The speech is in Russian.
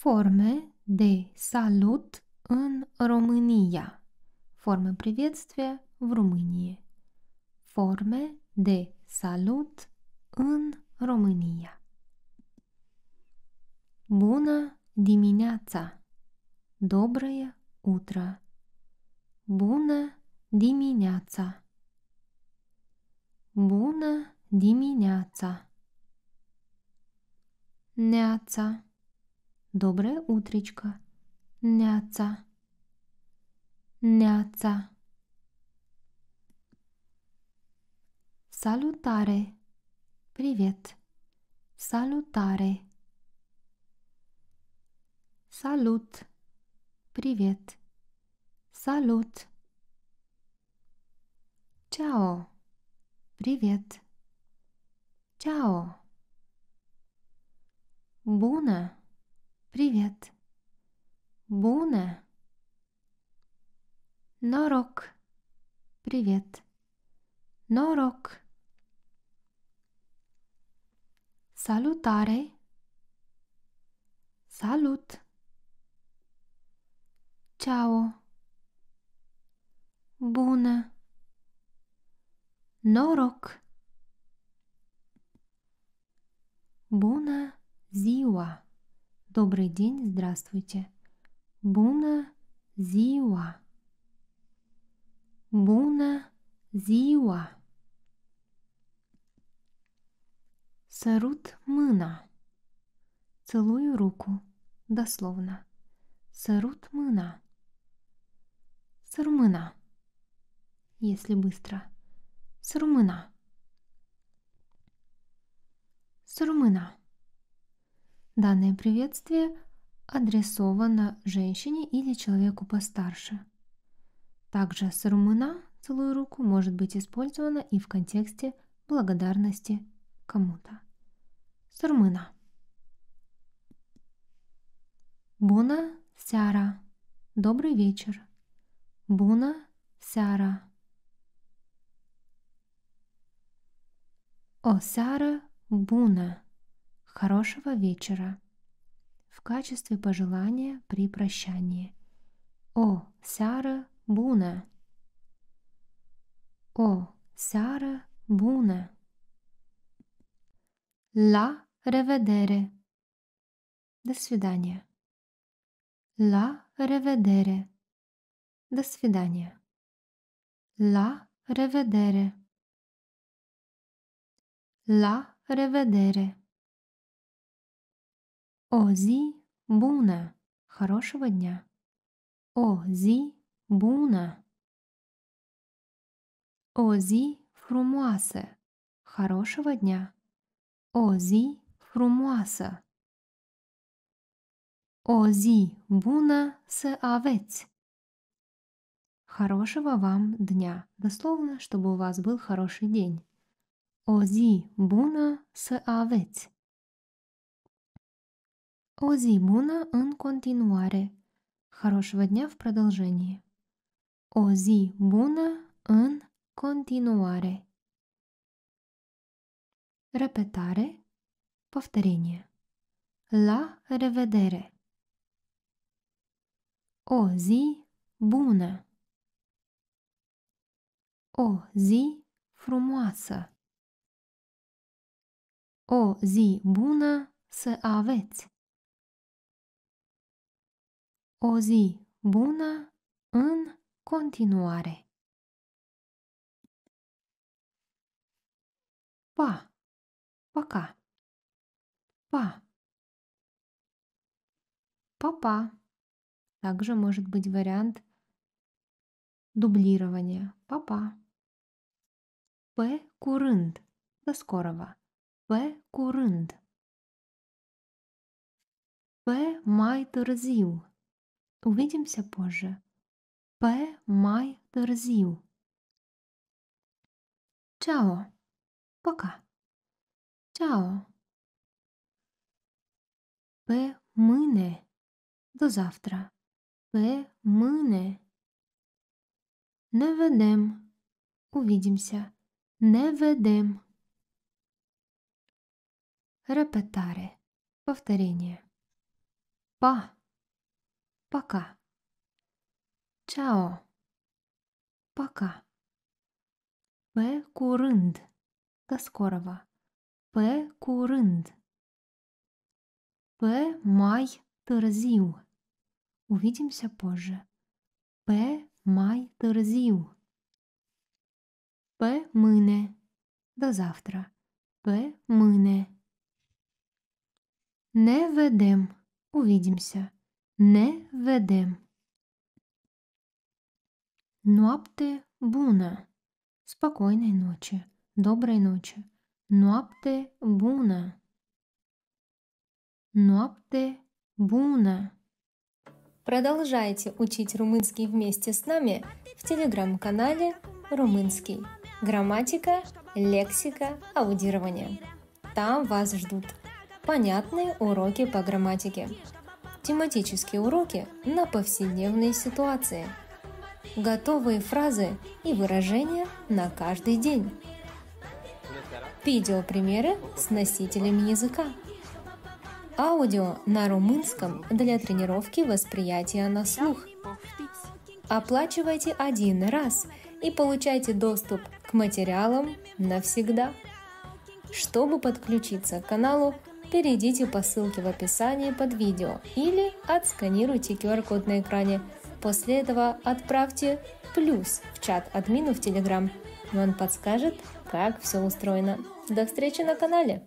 Forme de salut în România. Forme приветствия в România. Forme de salut în România. Bună dimineața! Доброе утро! Bună dimineața! Bună dimineața! Neața! Доброе утречко! Neața! Neața! Salutare! Привет! Salutare! Salut! Привет! Salut! Ciao! Привет! Ciao! Bună! Привет! Bună! Noroc! Привет! Noroc! Salutare! Salut! Ciao! Bună! Noroc! Bună ziua! Добрый день, здравствуйте! Bună ziua! Bună ziua! Сărut mâna. Целую руку. Дословно. Сărut mâna. Сărу mâna. Если быстро. Сărу mâna. Сărу mâna. Данное приветствие адресовано женщине или человеку постарше. Также сărу mâna, целую руку, может быть использовано и в контексте благодарности кому-то. Сărу mâna. Bună seara! Добрый вечер! Bună seara! O seară bună! Хорошего вечера! В качестве пожелания при прощании. O seară bună! O seară bună! La revedere! До свидания! La revedere! До свидания! La revedere! La revedere! O zi bună! Хорошего дня! O zi bună! O zi frumoasă! Хорошего дня! O zi frumoasă! O zi bună să aveți! Хорошего вам дня! Дословно, чтобы у вас был хороший день. O zi bună să aveți! O zi bună în continuare. Хорошего дня в продолжении. O zi bună în continuare. Repetare, повторение. La revedere. O zi bună. O zi frumoasă. O zi bună să aveți. O zi bună în continuare. Па. Пока. Па. Папа. Также может быть вариант дублирования. Папа. Pe curând. До скорого. Pe curând. Pe mai târziu. Увидимся позже. Pe mai târziu. Ciao. Пока. Ciao. Pe mâine. До завтра. Pe mâine. Ne vedem. Увидимся. Ne vedem. Repetare. Повторение. Па. Пока. Чао. Пока. Pe curând. До скорого. Pe curând. Pe mai târziu. Увидимся позже. Pe mai târziu. Pe mâine. До завтра. Pe mâine. Ne vedem. Увидимся. Ne vedem. Noapte bună. Спокойной ночи. Доброй ночи. Noapte bună. Noapte bună. Продолжайте учить румынский вместе с нами в телеграм-канале «Румынский». Грамматика, лексика, аудирование. Там вас ждут понятные уроки по грамматике, тематические уроки на повседневные ситуации, готовые фразы и выражения на каждый день, видеопримеры с носителями языка, аудио на румынском для тренировки восприятия на слух. Оплачивайте один раз и получайте доступ к материалам навсегда. Чтобы подключиться к каналу, перейдите по ссылке в описании под видео или отсканируйте QR-код на экране. После этого отправьте плюс в чат админу в Telegram. Он подскажет, как все устроено. До встречи на канале!